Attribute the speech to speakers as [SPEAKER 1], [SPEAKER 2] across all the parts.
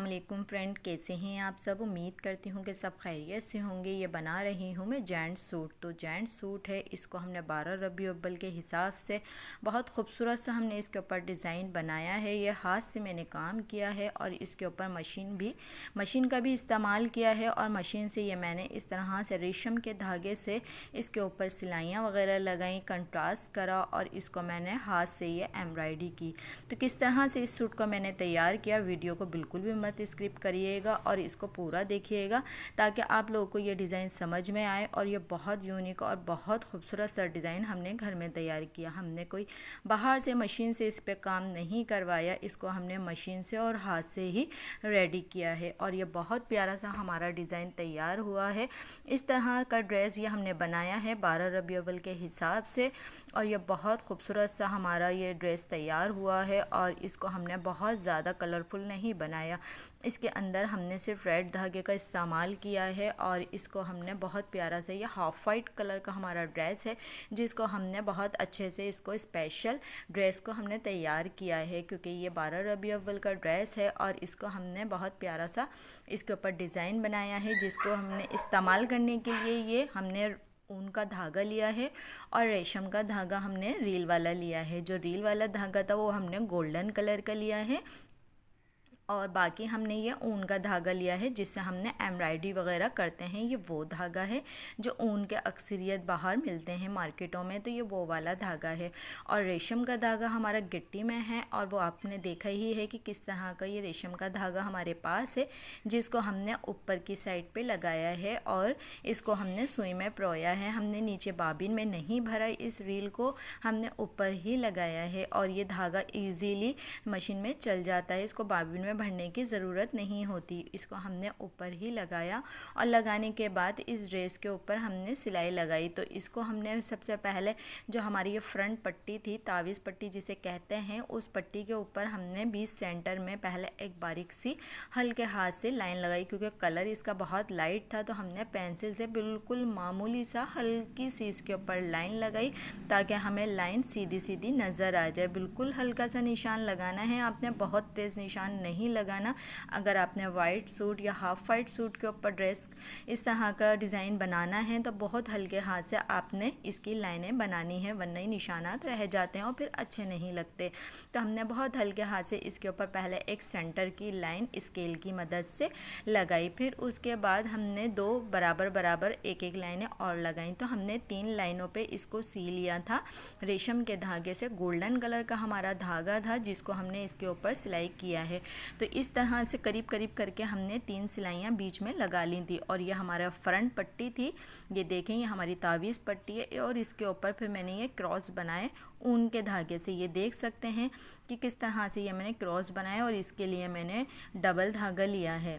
[SPEAKER 1] वालेकुम फ्रेंड, कैसे हैं आप सब। उम्मीद करती हूँ कि सब खैरियत से होंगे। ये बना रही हूँ मैं जेंट्स सूट। तो जेंट्स सूट है, इसको हमने 12 रबी अव्वल के हिसाब से बहुत खूबसूरत सा हमने इसके ऊपर डिज़ाइन बनाया है। ये हाथ से मैंने काम किया है और इसके ऊपर मशीन का भी इस्तेमाल किया है। और मशीन से ये मैंने इस तरह से रेशम के धागे से इसके ऊपर सिलाइयाँ वगैरह लगाई, कंट्रास्ट करा और इसको मैंने हाथ से ये एम्ब्रॉयडरी की। तो किस तरह से इस सूट को मैंने तैयार किया, वीडियो को बिल्कुल भी मत स्किप करिएगा और इसको पूरा देखिएगा ताकि आप लोगों को ये डिज़ाइन समझ में आए। और ये बहुत यूनिक और बहुत खूबसूरत सा डिज़ाइन हमने घर में तैयार किया। हमने कोई बाहर से मशीन से इस पे काम नहीं करवाया, इसको हमने मशीन से और हाथ से ही रेडी किया है। और ये बहुत प्यारा सा हमारा डिज़ाइन तैयार हुआ है। इस तरह का ड्रेस ये हमने बनाया है 12 रबी अव्वल के हिसाब से और ये बहुत खूबसूरत सा हमारा ये ड्रेस तैयार हुआ है। और इसको हमने बहुत ज़्यादा कलरफुल नहीं बनाया, इसके अंदर हमने सिर्फ रेड धागे का इस्तेमाल किया है। और इसको हमने बहुत प्यारा सा, ये हाफ वाइट कलर का हमारा ड्रेस है जिसको हमने बहुत अच्छे से इसको स्पेशल ड्रेस को हमने तैयार किया है क्योंकि ये 12 रबी अव्वल का ड्रेस है। और इसको हमने बहुत प्यारा सा इसके ऊपर डिज़ाइन बनाया है जिसको हमने इस्तेमाल करने के लिए ये हमने ऊन का धागा लिया है और रेशम का धागा हमने रील वाला लिया है। जो रील वाला धागा था वो हमने गोल्डन कलर का लिया है और बाकी हमने ये ऊन का धागा लिया है जिससे हमने एम्ब्रॉयडरी वगैरह करते हैं। ये वो धागा है जो ऊन के अक्सरियत बाहर मिलते हैं मार्केटों में, तो ये वो वाला धागा है। और रेशम का धागा हमारा गिट्टी में है और वो आपने देखा ही है कि किस तरह का ये रेशम का धागा हमारे पास है जिसको हमने ऊपर की साइड पे लगाया है और इसको हमने सुई में परोया है। हमने नीचे बाबिन में नहीं भरा, इस रील को हमने ऊपर ही लगाया है और ये धागा ईजीली मशीन में चल जाता है। इसको बाबिन में भरने की ज़रूरत नहीं होती, इसको हमने ऊपर ही लगाया। और लगाने के बाद इस ड्रेस के ऊपर हमने सिलाई लगाई। तो इसको हमने सबसे पहले जो हमारी ये फ्रंट पट्टी थी, तावीज़ पट्टी जिसे कहते हैं, उस पट्टी के ऊपर हमने 20 सेंटर में पहले एक बारीक सी हल्के हाथ से लाइन लगाई क्योंकि कलर इसका बहुत लाइट था। तो हमने पेंसिल से बिल्कुल मामूली सा हल्की सी इसके ऊपर लाइन लगाई ताकि हमें लाइन सीधी सीधी नज़र आ जाए। बिल्कुल हल्का सा निशान लगाना है आपने, बहुत तेज़ निशान नहीं लगाना। अगर आपने वाइट सूट या हाफ वाइट सूट के ऊपर ड्रेस इस तरह का डिज़ाइन बनाना है तो बहुत हल्के हाथ से आपने इसकी लाइनें बनानी है, वरना ही निशानात रह जाते हैं और फिर अच्छे नहीं लगते। तो हमने बहुत हल्के हाथ से इसके ऊपर पहले एक सेंटर की लाइन स्केल की मदद से लगाई, फिर उसके बाद हमने 2 बराबर बराबर एक एक लाइनें और लगाई। तो हमने 3 लाइनों पे इसको सी लिया था रेशम के धागे से। गोल्डन कलर का हमारा धागा था जिसको हमने इसके ऊपर सिलाई किया है। तो इस तरह से करीब करीब करके हमने 3 सिलाइयाँ बीच में लगा ली थी। और ये हमारा फ्रंट पट्टी थी, ये देखें ये हमारी तावीज़ पट्टी है और इसके ऊपर फिर मैंने ये क्रॉस बनाए ऊन के धागे से। ये देख सकते हैं कि किस तरह से ये मैंने क्रॉस बनाया और इसके लिए मैंने डबल धागा लिया है।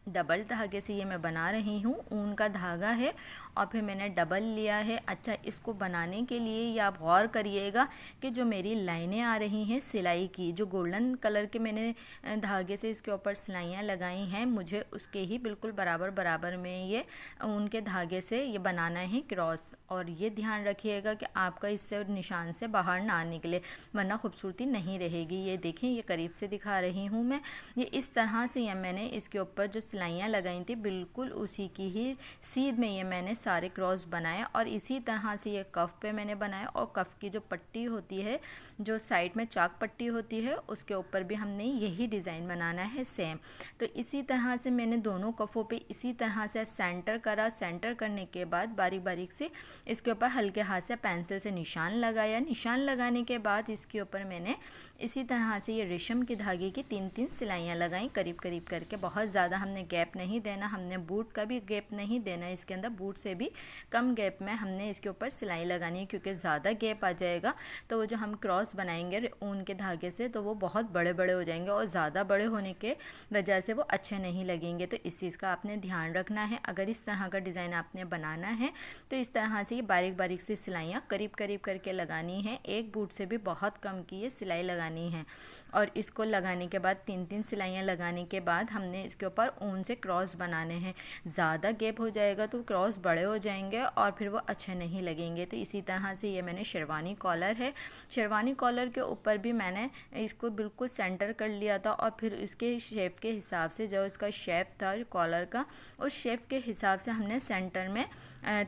[SPEAKER 1] डबल धागे से ये मैं बना रही हूँ, ऊन का धागा है और फिर मैंने डबल लिया है। अच्छा, इसको बनाने के लिए ये आप गौर करिएगा कि जो मेरी लाइनें आ रही हैं सिलाई की, जो गोल्डन कलर के मैंने धागे से इसके ऊपर सिलाइयाँ लगाई हैं, मुझे उसके ही बिल्कुल बराबर बराबर में ये ऊन के धागे से ये बनाना है क्रॉस। और ये ध्यान रखिएगा कि आपका इससे निशान से बाहर ना निकले, वरना खूबसूरती नहीं रहेगी। ये देखें, ये करीब से दिखा रही हूँ मैं। ये इस तरह से ये मैंने इसके ऊपर जो सिलाइयाँ लगाई थी बिल्कुल उसी की ही सीध में ये मैंने सारे क्रॉस बनाए। और इसी तरह से ये कफ पे मैंने बनाया और कफ की जो पट्टी होती है, जो साइड में चाक पट्टी होती है, उसके ऊपर भी हमने यही डिज़ाइन बनाना है सेम। तो इसी तरह से मैंने दोनों कफ़ों पे इसी तरह से सेंटर करा। सेंटर करने के बाद बारीक बारीक से इसके ऊपर हल्के हाथ से पेंसिल से निशान लगाया। निशान लगाने के बाद इसके ऊपर मैंने इसी तरह से ये रेशम के धागे की 3-3 सिलाइयाँ लगाई करीब करीब करके। बहुत ज़्यादा हमने गैप नहीं देना, हमने बूट का भी गैप नहीं देना इसके अंदर, बूट से भी कम गैप में हमने इसके ऊपर सिलाई लगानी है क्योंकि ज़्यादा गैप आ जाएगा तो वो जो हम क्रॉस बनाएंगे ऊन के धागे से तो वो बहुत बड़े बड़े हो जाएंगे और ज़्यादा बड़े होने के वजह से वो अच्छे नहीं लगेंगे। तो इस चीज़ का आपने ध्यान रखना है। अगर इस तरह का डिज़ाइन आपने बनाना है तो इस तरह से ये बारीक बारीक सी सिलाइयाँ करीब करीब करके लगानी है। एक बूट से भी बहुत कम की ये सिलाई लगानी है। और इसको लगाने के बाद 3-3 सिलाइयाँ लगाने के बाद हमने इसके ऊपर ऊन से क्रॉस बनाने हैं। ज़्यादा गैप हो जाएगा तो क्रॉस बड़े हो जाएंगे और फिर वो अच्छे नहीं लगेंगे। तो इसी तरह से ये मैंने शेरवानी कॉलर है, शेरवानी कॉलर के ऊपर भी मैंने इसको बिल्कुल सेंटर कर लिया था और फिर इसके शेप के हिसाब से जो इसका शेप था कॉलर का, उस शेप के हिसाब से हमने सेंटर में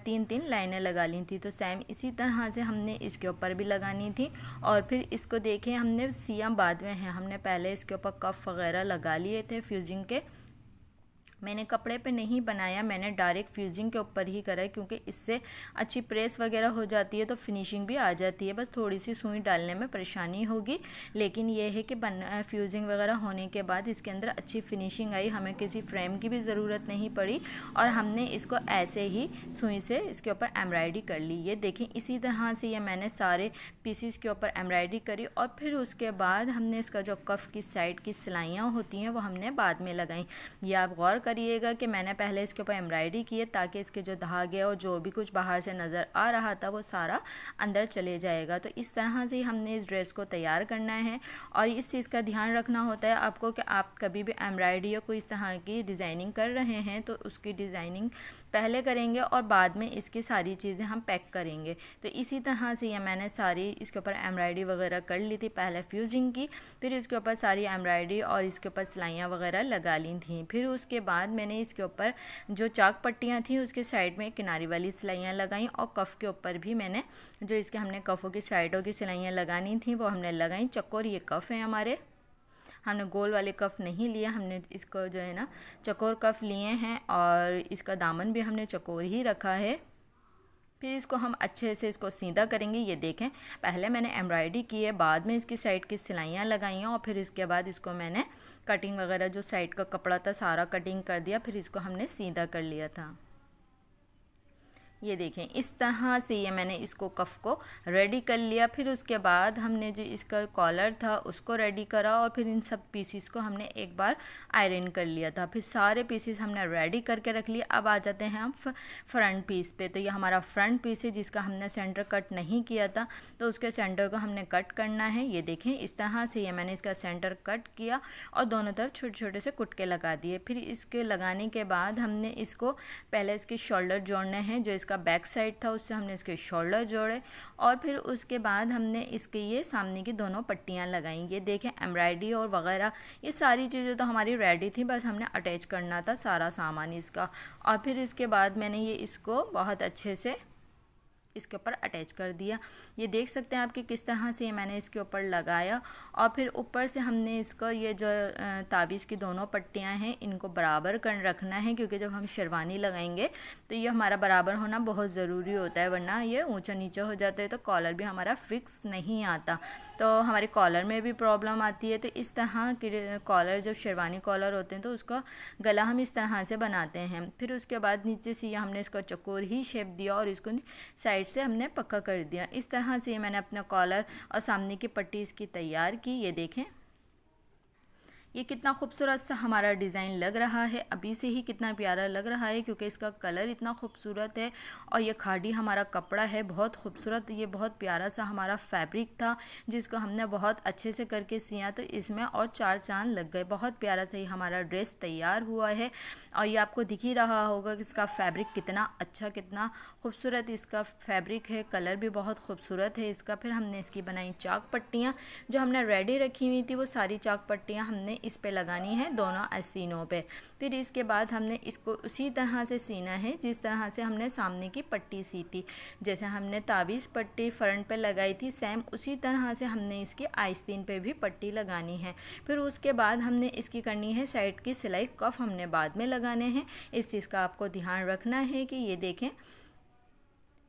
[SPEAKER 1] 3-3 लाइनें लगा ली थी। तो सेम इसी तरह से हमने इसके ऊपर भी लगानी थी। और फिर इसको देखें, हमने सिया बाद में है, हमने पहले इसके ऊपर कफ वगैरह लगा लिए थे फ्यूजिंग के। मैंने कपड़े पे नहीं बनाया, मैंने डायरेक्ट फ्यूजिंग के ऊपर ही करा है, क्योंकि इससे अच्छी प्रेस वगैरह हो जाती है तो फिनिशिंग भी आ जाती है। बस थोड़ी सी सुई डालने में परेशानी होगी, लेकिन ये है कि फ्यूजिंग वगैरह होने के बाद इसके अंदर अच्छी फिनिशिंग आई, हमें किसी फ्रेम की भी ज़रूरत नहीं पड़ी और हमने इसको ऐसे ही सुई से इसके ऊपर एम्ब्रॉयडरी कर ली। ये देखें, इसी तरह से ये मैंने सारे पीसीस के ऊपर एम्ब्रॉयडरी करी और फिर उसके बाद हमने इसका जो कफ की साइड की सिलाइयाँ होती हैं वो हमने बाद में लगाई। ये आप गौर करिएगा कि मैंने पहले इसके ऊपर एम्ब्रॉयडरी की है ताकि इसके जो धागे और जो भी कुछ बाहर से नज़र आ रहा था वो सारा अंदर चले जाएगा। तो इस तरह से हमने इस ड्रेस को तैयार करना है और इस चीज़ का ध्यान रखना होता है आपको कि आप कभी भी एम्ब्रॉयडरी या कोई इस तरह की डिज़ाइनिंग कर रहे हैं तो उसकी डिज़ाइनिंग पहले करेंगे और बाद में इसकी सारी चीज़ें हम पैक करेंगे। तो इसी तरह से ये मैंने सारी इसके ऊपर एम्ब्रॉयडरी वगैरह कर ली थी, पहले फ्यूजिंग की, फिर इसके ऊपर सारी एम्ब्रॉयडरी और इसके ऊपर सिलाइयाँ वगैरह लगा ली थी। फिर उसके बाद मैंने इसके ऊपर जो चाक पट्टियाँ थी उसके साइड में किनारी वाली सिलाइयाँ लगाई और कफ़ के ऊपर भी मैंने जो इसके हमने कफ़ों की साइडों की सिलाइयाँ लगानी थी वो हमने लगाई। चकोर ये कफ़ हैं हमारे, हमने गोल वाले कफ़ नहीं लिया, हमने इसको जो है ना चकोर कफ़ लिए हैं और इसका दामन भी हमने चकोर ही रखा है। फिर इसको हम अच्छे से इसको सीधा करेंगे। ये देखें, पहले मैंने एम्ब्रॉयडरी की है, बाद में इसकी साइड की सिलाइयाँ लगाई हैं और फिर इसके बाद इसको मैंने कटिंग वगैरह जो साइड का कपड़ा था सारा कटिंग कर दिया, फिर इसको हमने सीधा कर लिया था। ये देखें, इस तरह से ये मैंने इसको कफ़ को रेडी कर लिया। फिर उसके बाद हमने जो इसका कॉलर था उसको रेडी करा और फिर इन सब पीसीस को हमने एक बार आयरन कर लिया था। फिर सारे पीसीस हमने रेडी करके रख लिए। अब आ जाते हैं हम फ्रंट पीस पे। तो ये हमारा फ्रंट पीस है जिसका हमने सेंटर कट नहीं किया था, तो उसके सेंटर को हमने कट करना है। ये देखें, इस तरह से ये मैंने इसका सेंटर कट किया और दोनों तरफ छोटे छोटे से कुटके लगा दिए। फिर इसके लगाने के बाद हमने इसको पहले इसके शोल्डर जोड़ने हैं, जो का बैक साइड था उससे हमने इसके शोल्डर जोड़े और फिर उसके बाद हमने इसके ये सामने की दोनों पट्टियाँ लगाई। ये देखें, एम्ब्रॉयडरी और वगैरह ये सारी चीज़ें तो हमारी रेडी थी, बस हमने अटैच करना था सारा सामान इसका। और फिर इसके बाद मैंने ये इसको बहुत अच्छे से इसके ऊपर अटैच कर दिया। ये देख सकते हैं आप कि किस तरह से ये मैंने इसके ऊपर लगाया और फिर ऊपर से हमने इसको ये जो ताबीज़ की दोनों पट्टियां हैं इनको बराबर कर रखना है, क्योंकि जब हम शेरवानी लगाएंगे तो ये हमारा बराबर होना बहुत ज़रूरी होता है, वरना ये ऊंचा नीचा हो जाता है तो कॉलर भी हमारा फिक्स नहीं आता, तो हमारे कॉलर में भी प्रॉब्लम आती है। तो इस तरह के कॉलर, जब शेरवानी कॉलर होते हैं तो उसका गला हम इस तरह से बनाते हैं। फिर उसके बाद नीचे से हमने इसका चकोर ही शेप दिया और इसको साइड से हमने पक्का कर दिया। इस तरह से मैंने अपना कॉलर और सामने की पट्टी इसकी तैयार की। ये देखें, ये कितना खूबसूरत सा हमारा डिज़ाइन लग रहा है, अभी से ही कितना प्यारा लग रहा है क्योंकि इसका कलर इतना खूबसूरत है और ये खादी हमारा कपड़ा है बहुत खूबसूरत। ये बहुत प्यारा सा हमारा फैब्रिक था जिसको हमने बहुत अच्छे से करके सिया, तो इसमें और 4 चांद लग गए। बहुत प्यारा सा ही हमारा ड्रेस तैयार हुआ है और ये आपको दिख ही रहा होगा कि इसका फैब्रिक कितना अच्छा, कितना खूबसूरत इसका फैब्रिक है, कलर भी बहुत खूबसूरत है इसका। फिर हमने इसकी बनाई चाक पट्टियाँ, जो हमने रेडी रखी हुई थी वो सारी चाक पट्टियाँ हमने इस पे लगानी है, दोनों आस्तीनों पे। फिर इसके बाद हमने इसको उसी तरह से सीना है जिस तरह से हमने सामने की पट्टी सी थी। जैसे हमने ताबीज़ पट्टी फ्रंट पे लगाई थी, सेम उसी तरह से हमने इसकी आस्तीन पे भी पट्टी लगानी है। फिर उसके बाद हमने इसकी करनी है साइड की सिलाई, कफ हमने बाद में लगाने हैं। इस चीज़ का आपको ध्यान रखना है कि ये देखें,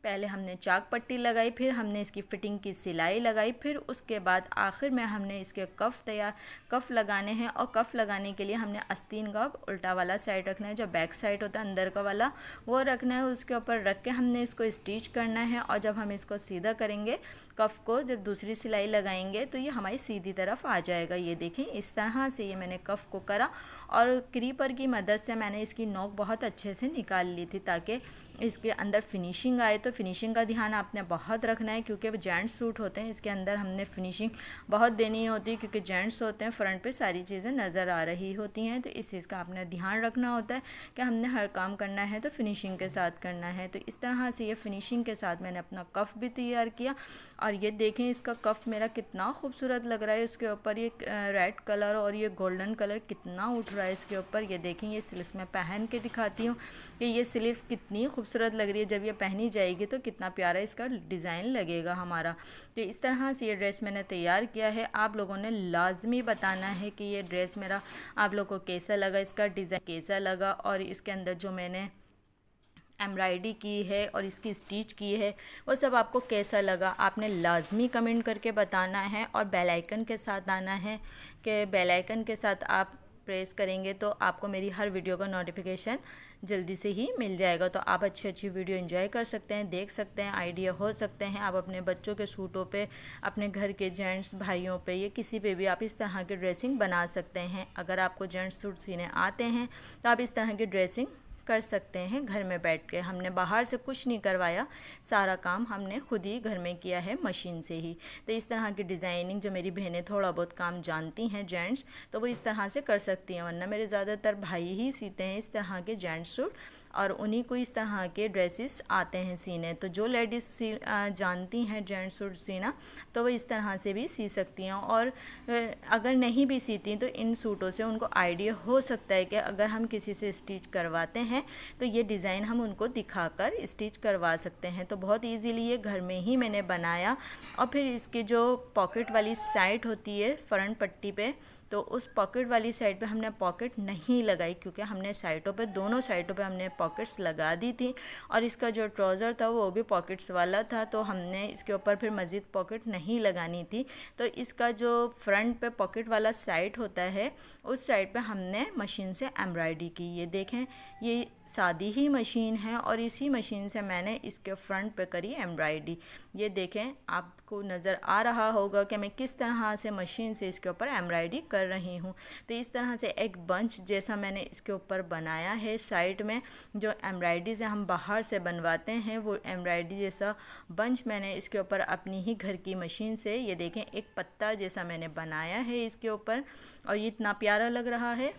[SPEAKER 1] पहले हमने चाक पट्टी लगाई, फिर हमने इसकी फिटिंग की सिलाई लगाई, फिर उसके बाद आखिर में हमने इसके कफ़ लगाने हैं। और कफ़ लगाने के लिए हमने आस्तीन का उल्टा वाला साइड रखना है, जो बैक साइड होता है अंदर का वाला वो रखना है। उसके ऊपर रख के हमने इसको स्टिच करना है और जब हम इसको सीधा करेंगे कफ़ को, जब दूसरी सिलाई लगाएंगे तो ये हमारी सीधी तरफ आ जाएगा। ये देखें, इस तरह से ये मैंने कफ़ को करा और क्रीपर की मदद से मैंने इसकी नोक बहुत अच्छे से निकाल ली थी ताकि इसके अंदर फिनिशिंग आए। तो फिनिशिंग का ध्यान आपने बहुत रखना है, क्योंकि जेंट्स सूट होते हैं, इसके अंदर हमने फिनिशिंग बहुत देनी होती है, क्योंकि जेंट्स होते हैं फ्रंट पे सारी चीज़ें नज़र आ रही होती हैं। तो इस चीज़ का आपने ध्यान रखना होता है कि हमने हर काम करना है तो फिनिशिंग के साथ करना है। तो इस तरह से ये फिनिशिंग के साथ मैंने अपना कफ़ भी तैयार किया। और ये देखें इसका कफ़ मेरा कितना खूबसूरत लग रहा है। इसके ऊपर ये रेड कलर और ये गोल्डन कलर कितना उठ रहा है इसके ऊपर। ये देखें, ये स्लीव्स में पहन के दिखाती हूँ कि ये स्लीव्स कितनी खूबसूरत लग रही है। जब ये पहनी जाएगी तो कितना प्यारा इसका डिज़ाइन लगेगा हमारा। तो इस तरह से ये ड्रेस मैंने तैयार किया है। आप लोगों ने लाजमी बताना है कि ये ड्रेस मेरा आप लोगों को कैसा लगा, इसका डिज़ाइन कैसा लगा, और इसके अंदर जो मैंने एम्ब्रॉयडरी की है और इसकी स्टिच की है वो सब आपको कैसा लगा। आपने लाजमी कमेंट करके बताना है, और बेल आइकन के साथ आना है कि बेल आइकन के साथ आप प्रेस करेंगे तो आपको मेरी हर वीडियो का नोटिफिकेशन जल्दी से ही मिल जाएगा। तो आप अच्छी अच्छी वीडियो एंजॉय कर सकते हैं, देख सकते हैं, आइडिया हो सकते हैं। आप अपने बच्चों के सूटों पे, अपने घर के जेंट्स भाइयों पे, या किसी पे भी आप इस तरह की ड्रेसिंग बना सकते हैं। अगर आपको जेंट्स सूट सीने आते हैं तो आप इस तरह की ड्रेसिंग कर सकते हैं घर में बैठ के। हमने बाहर से कुछ नहीं करवाया, सारा काम हमने खुद ही घर में किया है मशीन से ही। तो इस तरह की डिज़ाइनिंग जो मेरी बहनें थोड़ा बहुत काम जानती हैं जेंट्स, तो वो इस तरह से कर सकती हैं, वरना मेरे ज़्यादातर भाई ही सीते हैं इस तरह के जेंट्स सूट, और उन्हीं को इस तरह के ड्रेसेस आते हैं सीने। तो जो लेडीज़ जानती हैं जेंट्स सूट सीना, तो वो इस तरह से भी सी सकती हैं। और अगर नहीं भी सीती तो इन सूटों से उनको आइडिया हो सकता है कि अगर हम किसी से स्टिच करवाते हैं तो ये डिज़ाइन हम उनको दिखाकर स्टिच करवा सकते हैं। तो बहुत ईजीली ये घर में ही मैंने बनाया। और फिर इसकी जो पॉकेट वाली साइड होती है फ्रंट पट्टी पे, तो उस पॉकेट वाली साइड पे हमने पॉकेट नहीं लगाई, क्योंकि हमने साइडों पे, दोनों साइडों पे हमने पॉकेट्स लगा दी थी। और इसका जो ट्राउज़र था वो भी पॉकेट्स वाला था, तो हमने इसके ऊपर फिर मज़ीद पॉकेट नहीं लगानी थी। तो इसका जो फ्रंट पे पॉकेट वाला साइड होता है, उस साइड पे हमने मशीन से एम्ब्रॉयडरी की। ये देखें, ये सादी ही मशीन है और इसी मशीन से मैंने इसके फ्रंट पे करी एम्ब्रॉयडरी। ये देखें, आपको नज़र आ रहा होगा कि मैं किस तरह से मशीन से इसके ऊपर एम्ब्रॉयडरी कर रही हूँ। तो इस तरह से एक बंच जैसा मैंने इसके ऊपर बनाया है। साइड में जो एम्ब्रॉयडरी से हम बाहर से बनवाते हैं, वो एम्ब्रॉयडरी जैसा बंच मैंने इसके ऊपर अपनी ही घर की मशीन से, ये देखें, एक पत्ता जैसा मैंने बनाया है इसके ऊपर, और ये इतना प्यारा लग रहा है।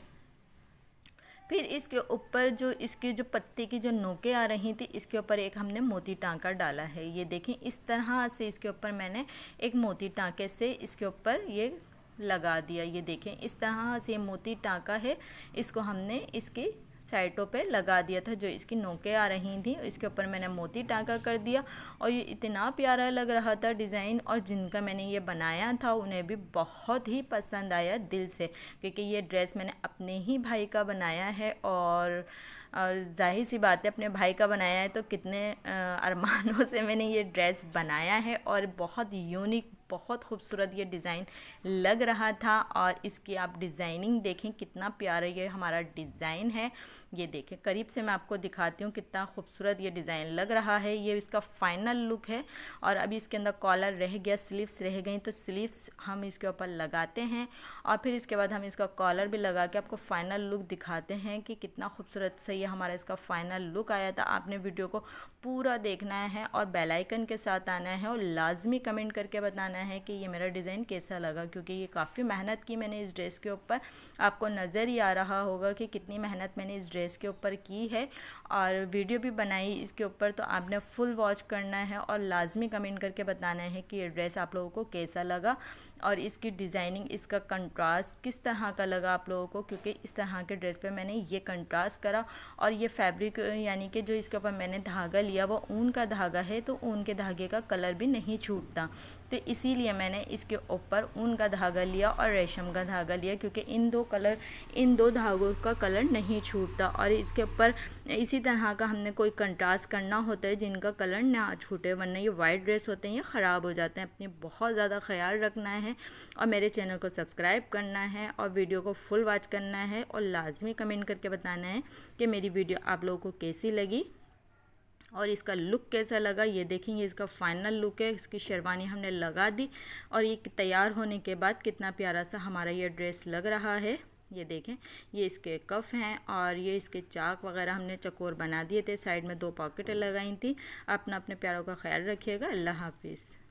[SPEAKER 1] फिर इसके ऊपर जो इसके जो पत्ते की जो नोकें आ रही थी, इसके ऊपर एक हमने मोती टांका डाला है। ये देखें, इस तरह से इसके ऊपर मैंने एक मोती टांके से इसके ऊपर ये लगा दिया। ये देखें, इस तरह से मोती टांका है, इसको हमने इसकी साइडों पे लगा दिया था। जो इसकी नोकें आ रही थी इसके ऊपर मैंने मोती टांका कर दिया, और ये इतना प्यारा लग रहा था डिज़ाइन। और जिनका मैंने ये बनाया था उन्हें भी बहुत ही पसंद आया दिल से, क्योंकि ये ड्रेस मैंने अपने ही भाई का बनाया है। और जाहिर सी बात है, अपने भाई का बनाया है तो कितने अरमानों से मैंने ये ड्रेस बनाया है, और बहुत यूनिक, बहुत खूबसूरत ये डिज़ाइन लग रहा था। और इसकी आप डिज़ाइनिंग देखें, कितना प्यारा ये हमारा डिज़ाइन है। ये देखें, करीब से मैं आपको दिखाती हूँ कितना खूबसूरत ये डिज़ाइन लग रहा है। ये इसका फाइनल लुक है। और अभी इसके अंदर कॉलर रह गया, स्लीव्स रह गई, तो स्लीव्स हम इसके ऊपर लगाते हैं, और फिर इसके बाद हम इसका कॉलर भी लगा के आपको फ़ाइनल लुक दिखाते हैं कि कितना खूबसूरत से ये हमारा इसका फ़ाइनल लुक आया था। आपने वीडियो को पूरा देखना है और बेल आइकन के साथ आना है, और लाजमी कमेंट करके बताना है कि ये मेरा डिज़ाइन कैसा लगा, क्योंकि ये काफ़ी मेहनत की मैंने इस ड्रेस के ऊपर। आपको नज़र ही आ रहा होगा कि कितनी मेहनत मैंने इस ड्रेस के ऊपर की है, और वीडियो भी बनाई इसके ऊपर। तो आपने फुल वॉच करना है और लाजमी कमेंट करके बताना है कि ये ड्रेस आप लोगों को कैसा लगा, और इसकी डिज़ाइनिंग, इसका कंट्रास्ट किस तरह का लगा आप लोगों को, क्योंकि इस तरह के ड्रेस पे मैंने ये कंट्रास्ट करा। और ये फैब्रिक यानी कि जो इसके ऊपर मैंने धागा लिया वो ऊन का धागा है, तो ऊन के धागे का कलर भी नहीं छूटता, तो इसीलिए मैंने इसके ऊपर ऊन का धागा लिया और रेशम का धागा लिया, क्योंकि इन दो धागों का कलर नहीं छूटता। और इसके ऊपर इसी तरह का हमने कोई कंट्रास्ट करना होता है जिनका कलर ना छूटे, वरना ये वाइट ड्रेस होते हैं, ये ख़राब हो जाते हैं। अपने बहुत ज़्यादा ख्याल रखना है, और मेरे चैनल को सब्सक्राइब करना है, और वीडियो को फुल वॉच करना है, और लाजमी कमेंट करके बताना है कि मेरी वीडियो आप लोगों को कैसी लगी और इसका लुक कैसा लगा। ये देखेंगे, इसका फाइनल लुक है। इसकी शेरवानी हमने लगा दी, और ये तैयार होने के बाद कितना प्यारा सा हमारा ये ड्रेस लग रहा है। ये देखें, ये इसके कफ हैं और ये इसके चाक वगैरह हमने चकोर बना दिए थे। साइड में 2 पॉकेटें लगाई थी। अपना अपने प्यारों का ख्याल रखिएगा। अल्लाह हाफिज़।